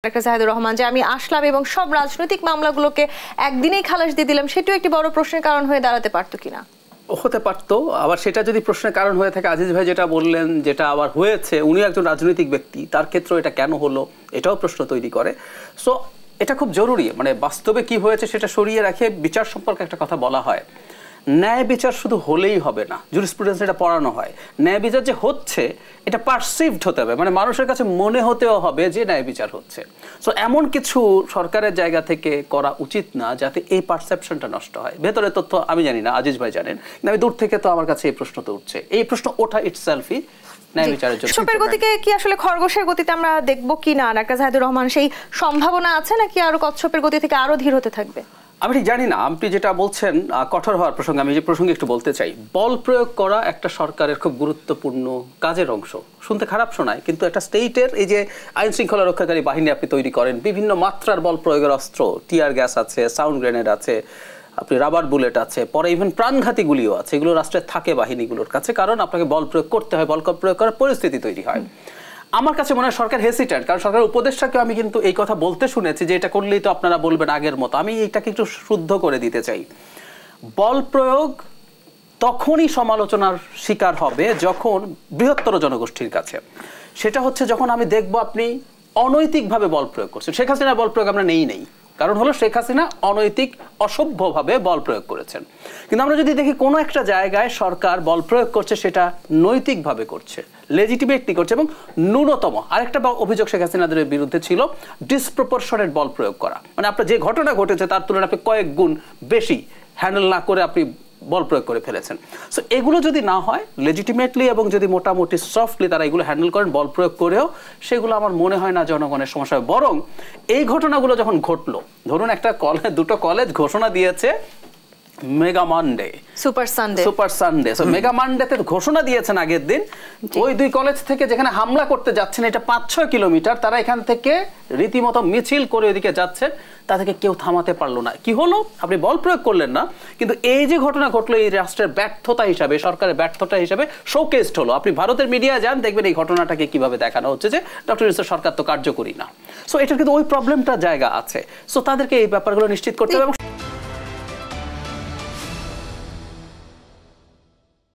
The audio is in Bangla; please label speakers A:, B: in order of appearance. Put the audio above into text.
A: ডাক্তার জাহিদুর রহমান যে আমি আসলাম এবং সব রাজনৈতিক মামলাগুলোকে একদিনেই খালাস দিয়ে দিলাম, সেটাও একটি বড় প্রশ্নের কারণ হয়ে দাঁড়াতে পারতো কিনা?
B: হতে পারতো। আবার সেটা যদি প্রশ্নের কারণ হয়ে থাকে, আজিজ ভাই যেটা বললেন, যেটা আবার হয়েছে, উনি একজন রাজনৈতিক ব্যক্তি, তার ক্ষেত্রে এটা কেন হলো এটাও প্রশ্ন তৈরি করে। সো এটা খুব জরুরি, মানে বাস্তবে কি হয়েছে সেটা সরিয়ে রাখে বিচার সম্পর্কে একটা কথা বলা হয়। ন্যায় বিচার শুধু হলেই হবে না, জুরিসপ্রুডেন্স এটা পড়ানো হয়। ন্যায় বিচার যে হচ্ছে এটা পারসিভড হতে হবে, মানে মানুষের কাছে মনে হতেও হবে যে ন্যায় বিচার হচ্ছে। সো এমন কিছু সরকারের জায়গা থেকে করা উচিত না যাতে এই পারসেপশনটা নষ্ট হয়। ভেতরে তথ্য আমি জানি না, আজিজ ভাই জানেন, কিন্তু আমি দূর থেকে তো আমার কাছে এই প্রশ্ন তো উঠছে। এই প্রশ্ন ওঠা ইটসেলফই ন্যায় বিচারের জন্য।
A: সুপের গতিকে কি আসলে খরগোশের গতিতে আমরা দেখবো কি না ডাক্তার জাহিদুর রহমান, সেই সম্ভাবনা আছে নাকি আরো কচ্ছপের গতি থেকে আরো ধীর হতে থাকবে?
B: আমি ঠিক জানি না। আপনি যেটা বলছেন কঠোর হওয়ার প্রসঙ্গে, আমি যে প্রসঙ্গে একটু বলতে চাই, বল প্রয়োগ করা একটা সরকারের খুব গুরুত্বপূর্ণ কাজের অংশ। শুনতে খারাপ শোনায়, কিন্তু একটা স্টেটের এই যে আইন শৃঙ্খলা রক্ষাকারী বাহিনী আপনি তৈরি করেন, বিভিন্ন মাত্রার বল প্রয়োগের অস্ত্র, টিয়ার গ্যাস আছে, সাউন্ড গ্রেনেড আছে, আপনি রাবার বুলেট আছে, পরে ইভেন প্রাণঘাতী গুলিও আছে। এগুলো রাষ্ট্রের থাকে বাহিনীগুলোর কাছে, কারণ আপনাকে বল প্রয়োগ করতে হয়, বল প্রয়োগ করার পরিস্থিতি তৈরি হয়। আমার কাছে মনে হয় সরকার হেসিটেন্ট, কারণ সরকারের উপদেষ্টাকে আমি কিন্তু এই কথা বলতে শুনেছি যে এটা করলেই তো আপনারা বলবেন আগের মতো। আমি এটাকে একটু শুদ্ধ করে দিতে চাই। বল প্রয়োগ তখনই সমালোচনার শিকার হবে যখন বৃহত্তর জনগোষ্ঠীর কাছে, সেটা হচ্ছে যখন আমি দেখব আপনি অনৈতিকভাবে বল প্রয়োগ করছেন। শেখ হাসিনার বল প্রয়োগ আমরা নেই, কারণ হলো শেখ হাসিনা অনৈতিক অসভ্যভাবে বল প্রয়োগ করেছেন। কিন্তু আমরা যদি দেখি কোনো একটা জায়গায় সরকার বল প্রয়োগ করছে, সেটা নৈতিকভাবে করছে, লেজিটিমেটলি করছে, এবং ন্যূনতম আরেকটা অভিযোগ শেখ হাসিনাদের বিরুদ্ধে ছিল ডিসপ্রপোর্শনেট বল প্রয়োগ করা, মানে আপনার যে ঘটনা ঘটেছে তার তুলনায় আপনি কয়েক গুণ বেশি হ্যান্ডেল না করে আপনি বল প্রয়োগ করে ফেলেছেন। সো এগুলো যদি না হয় লেজিটিমেটলি, এবং যদি মোটামুটি সফটলি তারা এগুলো হ্যান্ডেল করেন বল প্রয়োগ করেও, সেগুলো আমার মনে হয় না জনগণের সমস্যা হয়। বরং এই ঘটনাগুলো যখন ঘটলো, ধরুন একটা দুটো কলেজ ঘোষণা দিয়েছে mega Monday, super Sunday. So mega মানডেতে ঘোষণা দিয়েছেন আগের দিন, ওই দুই কলেজ থেকে যেখানে হামলা করতে যাচ্ছেন, এটা 5-6 কিলোমিটার, তারা এখান থেকে রীতিমতো মিছিল করে ওইদিকে যাচ্ছেন, তা থেকে কেউ থামাতে পারলো না। কি হলো? আপনি বল প্রয়োগ করলেন না, কিন্তু এই যে ঘটনা ঘটলো এই রাষ্ট্রের ব্যর্থতা হিসাবে, সরকারের ব্যর্থতা হিসাবে শোকেসড হলো। আপনি ভারতের মিডিয়া যান, দেখবেন এই ঘটনাটাকে কিভাবে দেখানো হচ্ছে যে ডক্টর ইউনূসের সরকার তো কার্যকরী না। সো এটার কিন্তু ওই প্রবলেমটা জায়গা আছে। সো তাদেরকে এই ব্যাপারগুলো নিশ্চিত করতে হবে।